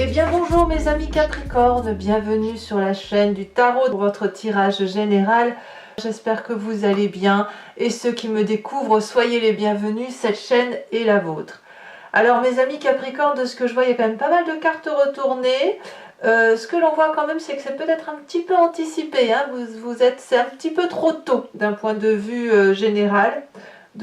Eh bien bonjour mes amis Capricorne, bienvenue sur la chaîne du tarot pour votre tirage général. J'espère que vous allez bien et ceux qui me découvrent, soyez les bienvenus, cette chaîne est la vôtre. Alors mes amis Capricorne, de ce que je vois, il y a quand même pas mal de cartes retournées. Ce que l'on voit quand même, c'est que c'est peut-être un petit peu anticipé, hein. C'est un petit peu trop tôt d'un point de vue général.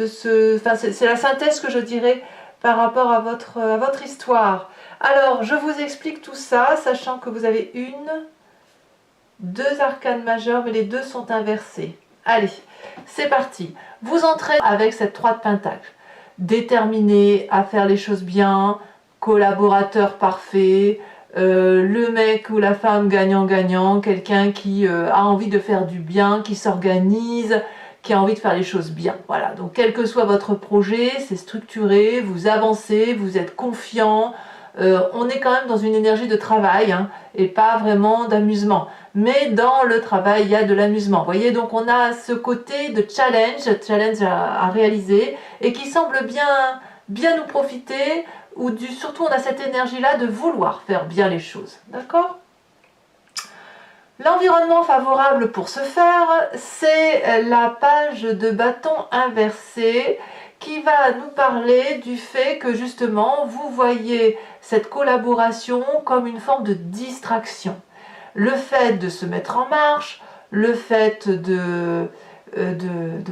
C'est la synthèse que je dirais par rapport à votre histoire. Alors, je vous explique tout ça, sachant que vous avez deux arcanes majeures, mais les deux sont inversés. Allez, c'est parti. Vous entrez avec cette 3 de Pentacle. Déterminé à faire les choses bien, collaborateur parfait, le mec ou la femme gagnant-gagnant, quelqu'un qui a envie de faire du bien, qui s'organise, qui a envie de faire les choses bien. Voilà, donc quel que soit votre projet, c'est structuré, vous avancez, vous êtes confiant. On est quand même dans une énergie de travail, hein, et pas vraiment d'amusement. Mais dans le travail, il y a de l'amusement. Vous voyez, donc on a ce côté de challenge à réaliser, et qui semble bien nous profiter, surtout on a cette énergie-là de vouloir faire bien les choses. D'accord ? L'environnement favorable pour ce faire, c'est la page de bâton inversée qui va nous parler du fait que justement vous voyez cette collaboration comme une forme de distraction. Le fait de se mettre en marche, le fait de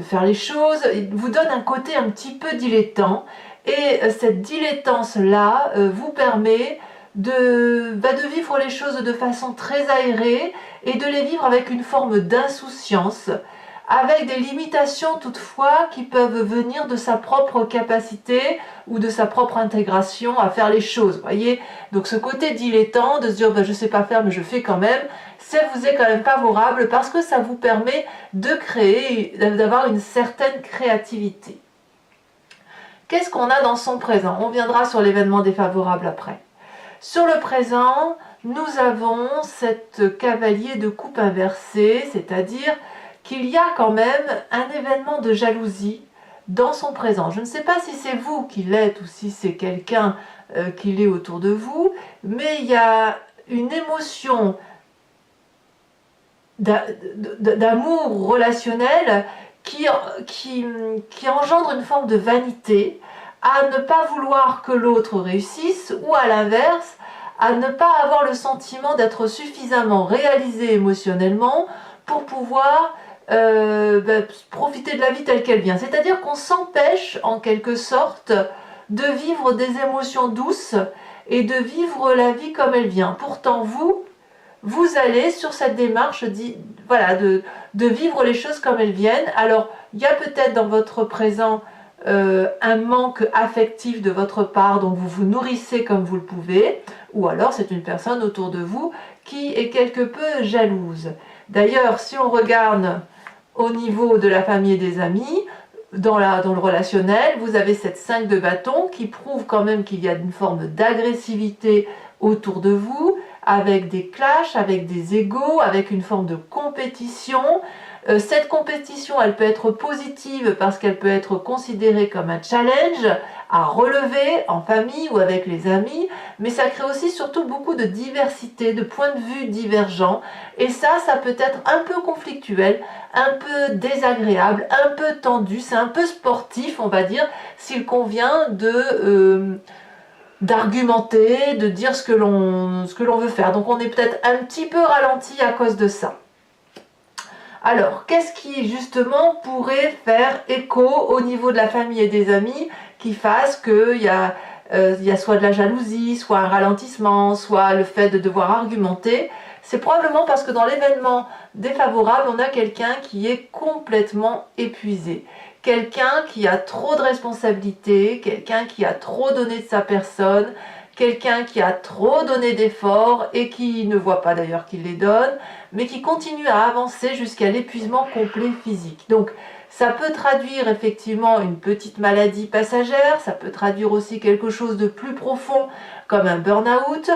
faire les choses, vous donne un côté un petit peu dilettant, et cette dilettance-là vous permet de vivre les choses de façon très aérée et de les vivre avec une forme d'insouciance, avec des limitations toutefois qui peuvent venir de sa propre capacité ou de sa propre intégration à faire les choses. Voyez, donc ce côté dilettant de se dire je ne sais pas faire mais je fais quand même, ça vous est quand même favorable parce que ça vous permet de créer, d'avoir une certaine créativité. Qu'est-ce qu'on a dans son présent? On viendra sur l'événement défavorable après. Sur le présent, nous avons cette cavalier de coupe inversée, c'est-à-dire qu'il y a quand même un événement de jalousie dans son présent. Je ne sais pas si c'est vous qui l'êtes ou si c'est quelqu'un qui l'est autour de vous, mais il y a une émotion d'amour relationnel qui engendre une forme de vanité, à ne pas vouloir que l'autre réussisse, ou à l'inverse, à ne pas avoir le sentiment d'être suffisamment réalisé émotionnellement pour pouvoir profiter de la vie telle qu'elle vient. C'est-à-dire qu'on s'empêche en quelque sorte de vivre des émotions douces et de vivre la vie comme elle vient. Pourtant vous allez sur cette démarche de vivre les choses comme elles viennent. Alors il y a peut-être dans votre présent un manque affectif de votre part, donc vous vous nourrissez comme vous le pouvez, ou alors c'est une personne autour de vous qui est quelque peu jalouse. D'ailleurs, si on regarde au niveau de la famille et des amis, dans le relationnel, vous avez cette 5 de bâton qui prouve quand même qu'il y a une forme d'agressivité autour de vous, avec des clashs, avec des égos, avec une forme de compétition. Cette compétition, elle peut être positive parce qu'elle peut être considérée comme un challenge à relever en famille ou avec les amis, mais ça crée aussi surtout beaucoup de diversité, de points de vue divergents, et ça peut être un peu conflictuel, un peu désagréable, un peu tendu, c'est un peu sportif, on va dire, s'il convient d'argumenter, de dire ce que l'on veut faire. Donc on est peut-être un petit peu ralenti à cause de ça. Alors, qu'est-ce qui justement pourrait faire écho au niveau de la famille et des amis qui fasse qu'il y a soit de la jalousie, soit un ralentissement, soit le fait de devoir argumenter? C'est probablement parce que dans l'événement défavorable, on a quelqu'un qui est complètement épuisé. Quelqu'un qui a trop de responsabilités, quelqu'un qui a trop donné de sa personne, quelqu'un qui a trop donné d'efforts et qui ne voit pas d'ailleurs qu'il les donne, mais qui continue à avancer jusqu'à l'épuisement complet physique. Donc Ça peut traduire effectivement une petite maladie passagère, ça peut traduire aussi quelque chose de plus profond comme un burn-out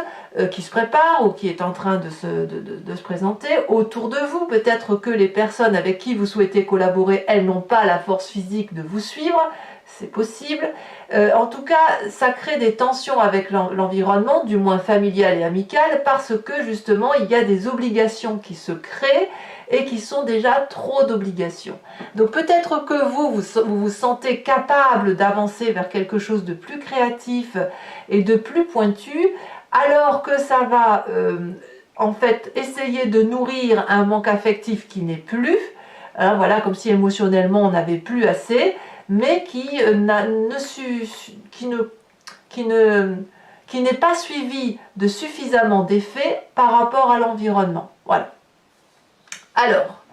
qui se prépare ou qui est en train de se présenter autour de vous. Peut-être que les personnes avec qui vous souhaitez collaborer, elles n'ont pas la force physique de vous suivre, c'est possible. En tout cas, ça crée des tensions avec l'environnement, du moins familial et amical, parce que justement, il y a des obligations qui se créent et qui sont déjà trop d'obligations. Donc peut-être que vous vous sentez capable d'avancer vers quelque chose de plus créatif et de plus pointu, alors que ça va en fait essayer de nourrir un manque affectif qui n'est plus, hein, voilà, comme si émotionnellement on n'avait plus assez, mais qui n'est pas suivi de suffisamment d'effets par rapport à l'environnement. Voilà. Alors,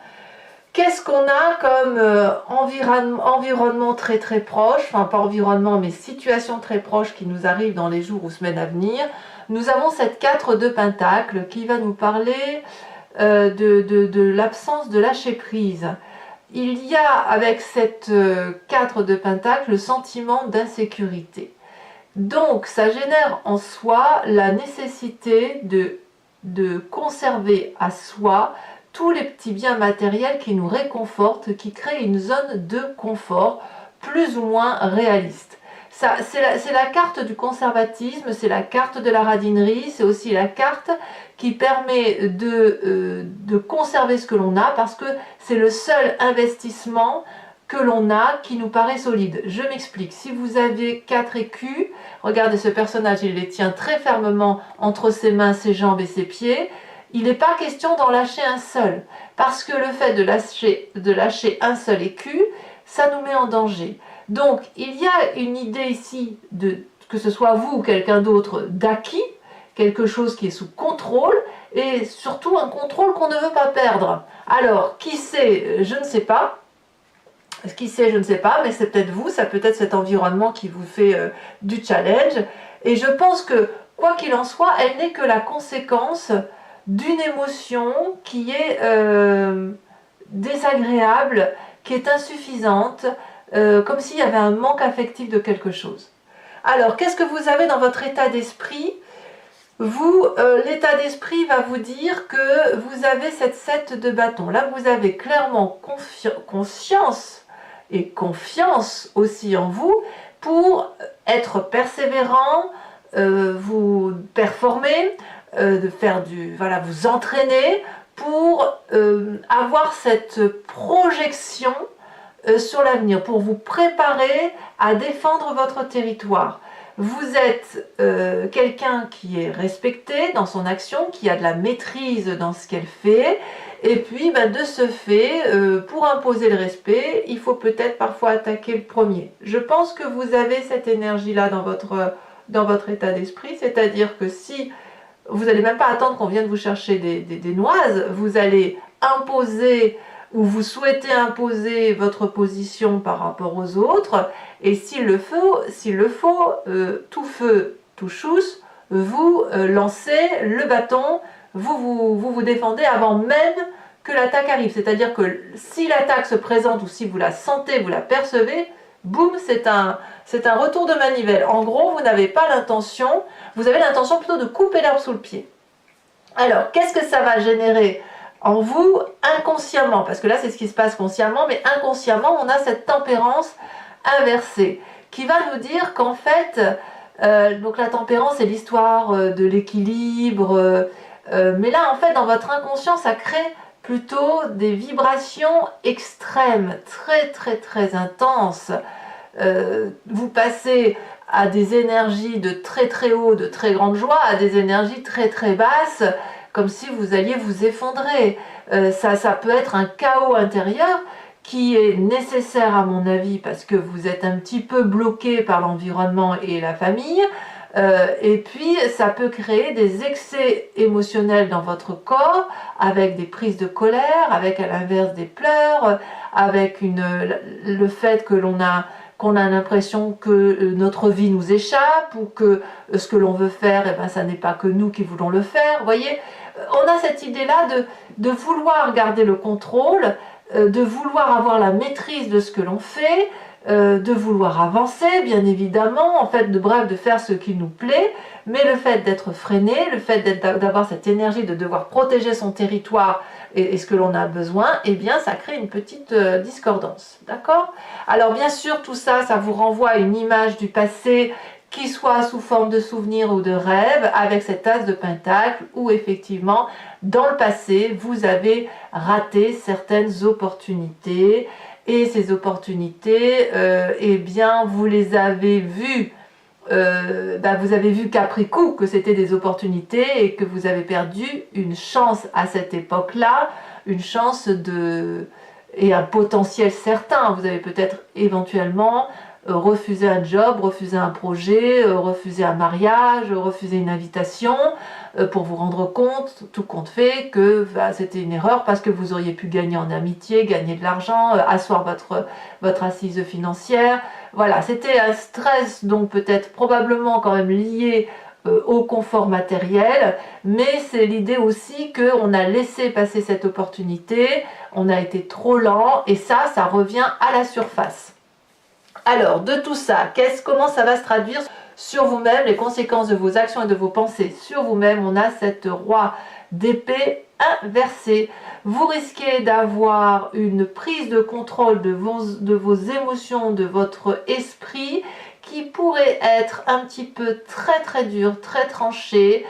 qu'est-ce qu'on a comme environnement très très proche, enfin pas environnement mais situation très proche qui nous arrive dans les jours ou semaines à venir? Nous avons cette 4 de Pentacle qui va nous parler de l'absence de lâcher prise. Il y a avec cette 4 de Pentacle le sentiment d'insécurité. Donc ça génère en soi la nécessité de conserver à soi tous les petits biens matériels qui nous réconfortent, qui créent une zone de confort plus ou moins réaliste. C'est la carte du conservatisme, c'est la carte de la radinerie, c'est aussi la carte qui permet de conserver ce que l'on a, parce que c'est le seul investissement que l'on a qui nous paraît solide. Je m'explique, si vous avez 4 écus, regardez ce personnage, il les tient très fermement entre ses mains, ses jambes et ses pieds. Il n'est pas question d'en lâcher un seul, parce que le fait de lâcher un seul écu, ça nous met en danger. Donc, il y a une idée ici, que ce soit vous ou quelqu'un d'autre, d'acquis, quelque chose qui est sous contrôle, et surtout un contrôle qu'on ne veut pas perdre. Alors, qui sait, je ne sais pas. Qui sait, je ne sais pas, mais c'est peut-être vous, ça peut être cet environnement qui vous fait du challenge. Et je pense que, quoi qu'il en soit, elle n'est que la conséquence d'une émotion qui est désagréable, qui est insuffisante, comme s'il y avait un manque affectif de quelque chose. Alors, qu'est-ce que vous avez dans votre état d'esprit? Vous, l'état d'esprit va vous dire que vous avez cette 7 de bâton. Là, vous avez clairement conscience et confiance aussi en vous pour être persévérant, vous performer, de faire voilà, vous entraîner pour avoir cette projection sur l'avenir, pour vous préparer à défendre votre territoire. Vous êtes quelqu'un qui est respecté dans son action, qui a de la maîtrise dans ce qu'elle fait, et puis de ce fait, pour imposer le respect, il faut peut-être parfois attaquer le premier. Je pense que vous avez cette énergie-là dans votre état d'esprit, c'est-à-dire que si vous n'allez même pas attendre qu'on vienne vous chercher des noises, vous allez imposer ou vous souhaitez imposer votre position par rapport aux autres, et s'il le faut, tout feu, tout chousse, vous lancez le bâton, vous défendez avant même que l'attaque arrive. C'est-à-dire que si l'attaque se présente ou si vous la sentez, vous la percevez, boum, c'est un retour de manivelle. En gros, vous n'avez pas l'intention, vous avez l'intention plutôt de couper l'herbe sous le pied. Alors, qu'est-ce que ça va générer en vous inconsciemment? Parce que là, c'est ce qui se passe consciemment, mais inconsciemment, on a cette tempérance inversée qui va nous dire qu'en fait, donc la tempérance, c'est l'histoire de l'équilibre, mais là, en fait, dans votre inconscient, ça crée plutôt des vibrations extrêmes, très très très intenses. Vous passez à des énergies de très très haut, de très grande joie, à des énergies très très basses, comme si vous alliez vous effondrer. Ça peut être un chaos intérieur qui est nécessaire à mon avis parce que vous êtes un petit peu bloqué par l'environnement et la famille. Et puis ça peut créer des excès émotionnels dans votre corps, avec des prises de colère, avec à l'inverse des pleurs, avec le fait qu'on a l'impression que notre vie nous échappe, ou que ce que l'on veut faire, ça n'est pas que nous qui voulons le faire. Vous voyez, on a cette idée-là de vouloir garder le contrôle, de vouloir avoir la maîtrise de ce que l'on fait, de vouloir avancer, bien évidemment, en fait, bref, de faire ce qui nous plaît, mais le fait d'être freiné, le fait d'avoir cette énergie de devoir protéger son territoire et ce que l'on a besoin, eh bien, ça crée une petite discordance, d'accord? Alors, bien sûr, tout ça, ça vous renvoie à une image du passé qui soit sous forme de souvenir ou de rêve, avec cet as de pentacle, où effectivement, dans le passé, vous avez raté certaines opportunités, et ces opportunités, eh bien, vous les avez vues, vous avez vu qu'après coup, que c'était des opportunités, et que vous avez perdu une chance à cette époque-là, une chance et un potentiel certain. Vous avez peut-être éventuellement refuser un job, refuser un projet, refuser un mariage, refuser une invitation, pour vous rendre compte, tout compte fait, que c'était une erreur parce que vous auriez pu gagner en amitié, gagner de l'argent, asseoir votre assise financière. Voilà, c'était un stress, donc peut-être probablement quand même lié au confort matériel, mais c'est l'idée aussi qu'on a laissé passer cette opportunité, on a été trop lent, et ça revient à la surface. Alors, de tout ça, comment ça va se traduire sur vous-même, les conséquences de vos actions et de vos pensées sur vous-même? On a cette roi d'épée inversée. Vous risquez d'avoir une prise de contrôle de vos émotions, de votre esprit, qui pourrait être un petit peu très dur, très tranché,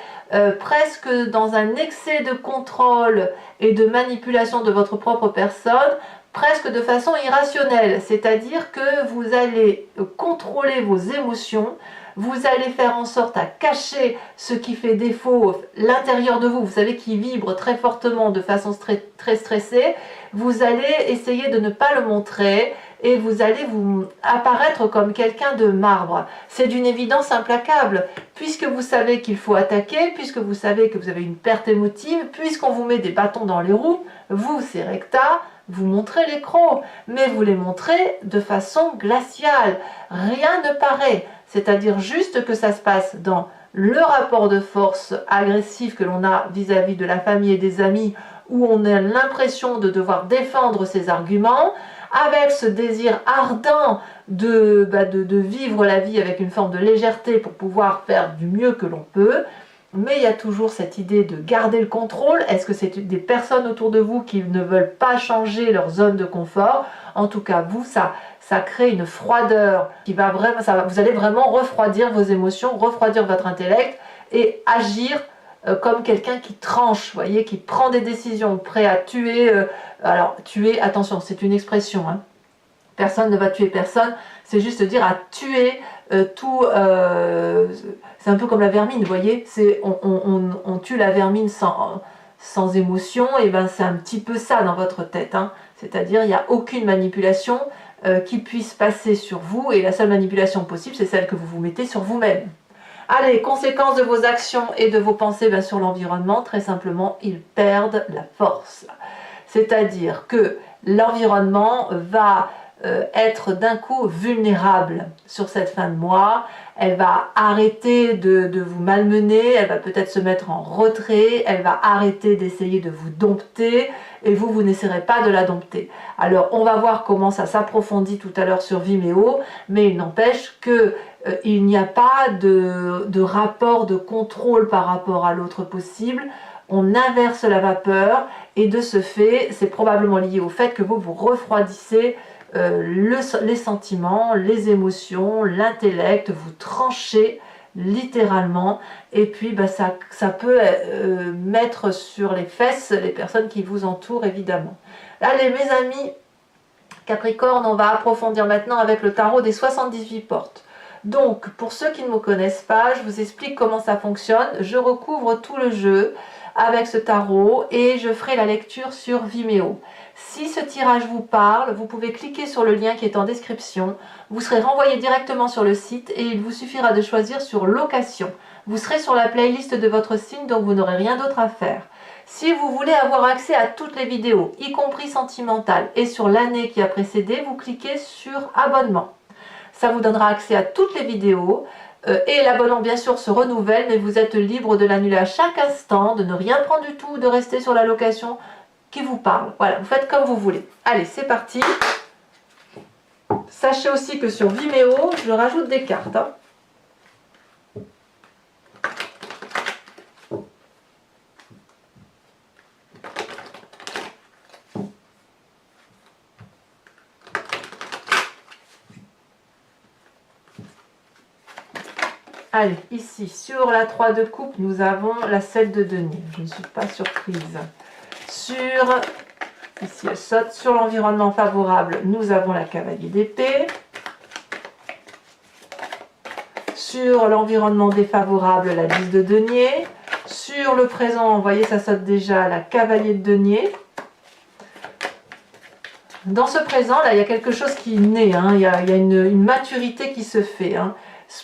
presque dans un excès de contrôle et de manipulation de votre propre personne, presque de façon irrationnelle, c'est-à-dire que vous allez contrôler vos émotions, vous allez faire en sorte à cacher ce qui fait défaut, l'intérieur de vous, vous savez, qui vibre très fortement de façon très stressée, vous allez essayer de ne pas le montrer, et vous allez vous apparaître comme quelqu'un de marbre. C'est d'une évidence implacable, puisque vous savez qu'il faut attaquer, puisque vous savez que vous avez une perte émotive, puisqu'on vous met des bâtons dans les roues, vous, c'est recta, vous montrez les crocs, mais vous les montrez de façon glaciale. Rien ne paraît, c'est-à-dire juste que ça se passe dans le rapport de force agressif que l'on a vis-à-vis de la famille et des amis, où on a l'impression de devoir défendre ses arguments, avec ce désir ardent de vivre la vie avec une forme de légèreté pour pouvoir faire du mieux que l'on peut. Mais il y a toujours cette idée de garder le contrôle. Est-ce que c'est des personnes autour de vous qui ne veulent pas changer leur zone de confort? En tout cas, vous, ça crée une froideur qui va vraiment, vous allez vraiment refroidir vos émotions, refroidir votre intellect et agir comme quelqu'un qui tranche, vous voyez, qui prend des décisions, prêt à tuer. Alors, tuer, attention, c'est une expression, hein. Personne ne va tuer personne, c'est juste dire à tuer tout. C'est un peu comme la vermine, vous voyez, on tue la vermine sans émotion, et ben c'est un petit peu ça dans votre tête, hein. C'est-à-dire il n'y a aucune manipulation qui puisse passer sur vous, et la seule manipulation possible, c'est celle que vous vous mettez sur vous-même. Allez, conséquences de vos actions et de vos pensées sur l'environnement, très simplement, ils perdent la force. C'est-à-dire que l'environnement va être d'un coup vulnérable sur cette fin de mois. Elle va arrêter de vous malmener, elle va peut-être se mettre en retrait, elle va arrêter d'essayer de vous dompter, et vous n'essaierez pas de la dompter. Alors on va voir comment ça s'approfondit tout à l'heure sur Vimeo, mais il n'empêche que il n'y a pas de rapport de contrôle par rapport à l'autre possible. On inverse la vapeur, et de ce fait, c'est probablement lié au fait que vous refroidissez les sentiments, les émotions, l'intellect, vous tranchez littéralement, et puis ça peut mettre sur les fesses les personnes qui vous entourent, évidemment. Allez mes amis Capricorne, on va approfondir maintenant avec le tarot des 78 portes. Donc pour ceux qui ne me connaissent pas, je vous explique comment ça fonctionne. Je recouvre tout le jeu avec ce tarot et je ferai la lecture sur Vimeo. Si ce tirage vous parle, vous pouvez cliquer sur le lien qui est en description. Vous serez renvoyé directement sur le site et il vous suffira de choisir sur location. Vous serez sur la playlist de votre signe, donc vous n'aurez rien d'autre à faire. Si vous voulez avoir accès à toutes les vidéos, y compris sentimentales, et sur l'année qui a précédé, vous cliquez sur abonnement. Ça vous donnera accès à toutes les vidéos. Et l'abonnement bien sûr se renouvelle, mais vous êtes libre de l'annuler à chaque instant, de ne rien prendre du tout, de rester sur la location qui vous parle. Voilà, vous faites comme vous voulez. Allez, c'est parti. Sachez aussi que sur Vimeo, je rajoute des cartes. Hein. Allez, ici, sur la 3 de coupe, nous avons la 7 de denier. Je ne suis pas surprise. Sur, ici elle saute, sur l'environnement favorable, nous avons la cavalier d'épée. Sur l'environnement défavorable, la 10 de denier. Sur le présent, vous voyez, ça saute déjà, la cavalier de denier. Dans ce présent, là, il y a quelque chose qui naît, hein. Il y a une maturité qui se fait. Hein.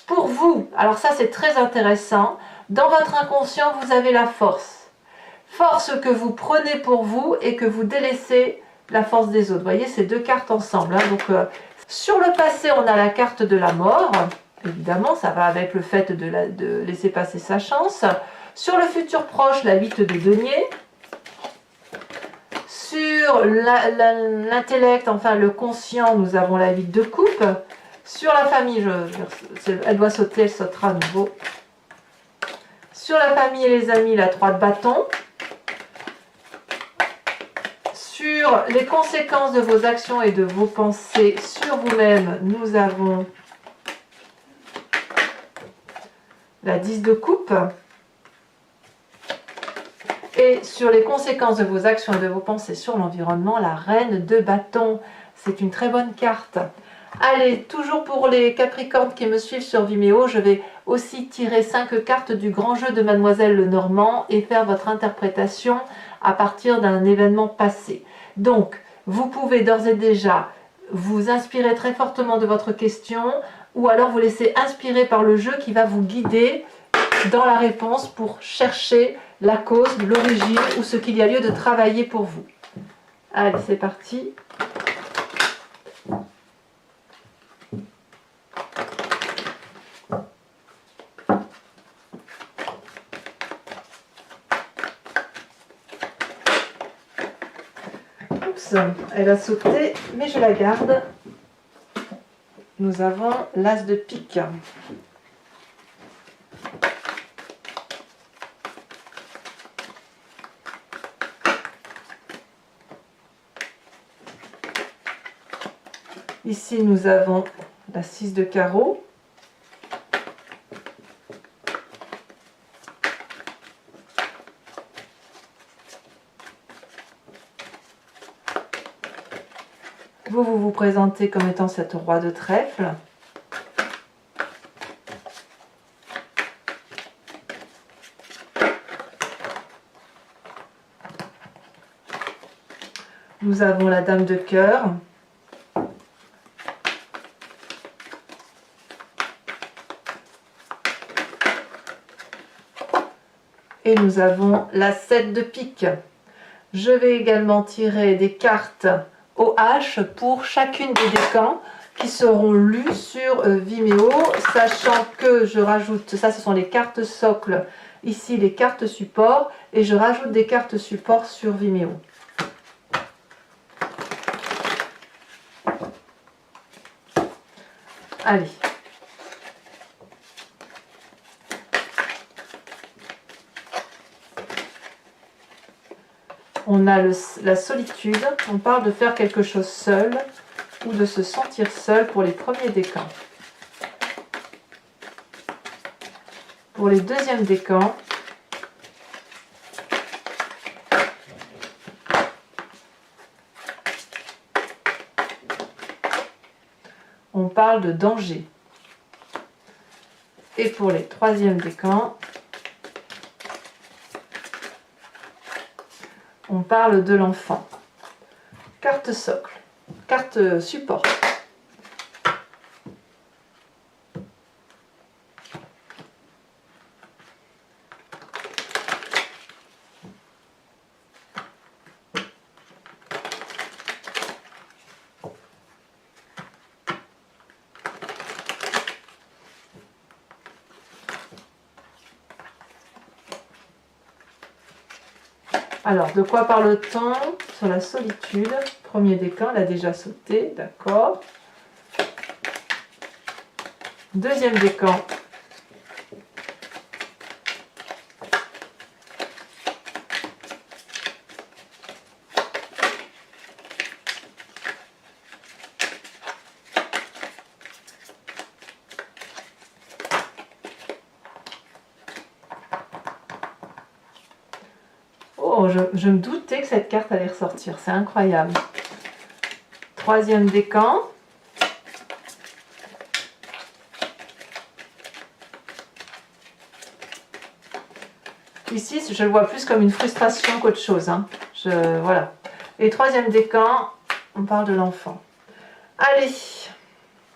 Pour vous, alors ça c'est très intéressant, dans votre inconscient, vous avez la force. Force que vous prenez pour vous et que vous délaissez la force des autres. Vous voyez, ces deux cartes ensemble. Hein. Donc, sur le passé, on a la carte de la mort. Évidemment, ça va avec le fait de laisser passer sa chance. Sur le futur proche, la 8 de denier. Sur l'intellect, enfin le conscient, nous avons la 8 de coupe. Sur la famille, elle doit sauter, elle sautera à nouveau. Sur la famille et les amis, la 3 de bâton. Sur les conséquences de vos actions et de vos pensées sur vous-même, nous avons la 10 de coupe. Et sur les conséquences de vos actions et de vos pensées sur l'environnement, la reine de bâton. C'est une très bonne carte. Allez, toujours pour les Capricornes qui me suivent sur Vimeo, je vais aussi tirer 5 cartes du grand jeu de Mademoiselle Lenormand et faire votre interprétation à partir d'un événement passé. Donc, vous pouvez d'ores et déjà vous inspirer très fortement de votre question ou alors vous laisser inspirer par le jeu qui va vous guider dans la réponse pour chercher la cause, l'origine ou ce qu'il y a lieu de travailler pour vous. Allez, c'est parti. Oups, elle a sauté, mais je la garde. Nous avons l'as de pique. Ici, nous avons la 6 de carreau. Vous vous présentez comme étant cette roi de trèfle. Nous avons la dame de cœur. Et nous avons la 7 de pique. Je vais également tirer des cartes au H pour chacune des décans qui seront lues sur Vimeo, sachant que je rajoute, ça ce sont les cartes socles, ici les cartes support, et je rajoute des cartes support sur Vimeo. Allez. On a la solitude, on parle de faire quelque chose seul ou de se sentir seul pour les premiers décans. Pour les deuxièmes décans, on parle de danger. Et pour les troisièmes décans, on parle de l'enfant. Carte socle, carte support. Alors, de quoi parle-t-on sur la solitude? Premier décan, elle a déjà sauté, d'accord. Deuxième décan. Oh, je me doutais que cette carte allait ressortir, c'est incroyable. Troisième décan. Ici, je le vois plus comme une frustration qu'autre chose. Hein. Voilà. Et troisième décan, on parle de l'enfant. Allez,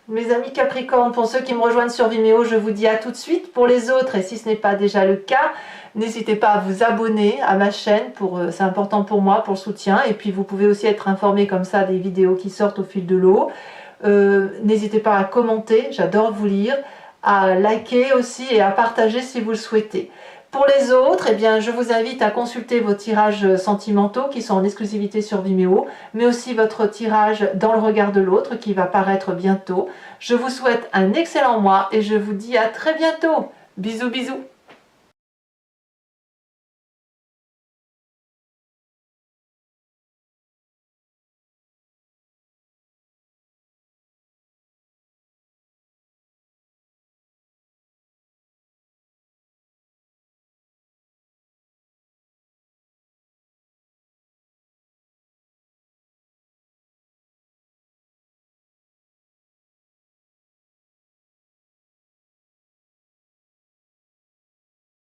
mes amis Capricorne, pour ceux qui me rejoignent sur Vimeo, je vous dis à tout de suite. Pour les autres, et si ce n'est pas déjà le cas, n'hésitez pas à vous abonner à ma chaîne, c'est important pour moi, pour le soutien. Et puis vous pouvez aussi être informé comme ça des vidéos qui sortent au fil de l'eau. N'hésitez pas à commenter, j'adore vous lire, à liker aussi et à partager si vous le souhaitez. Pour les autres, eh bien, je vous invite à consulter vos tirages sentimentaux qui sont en exclusivité sur Vimeo, mais aussi votre tirage dans le regard de l'autre qui va paraître bientôt. Je vous souhaite un excellent mois et je vous dis à très bientôt. Bisous bisous.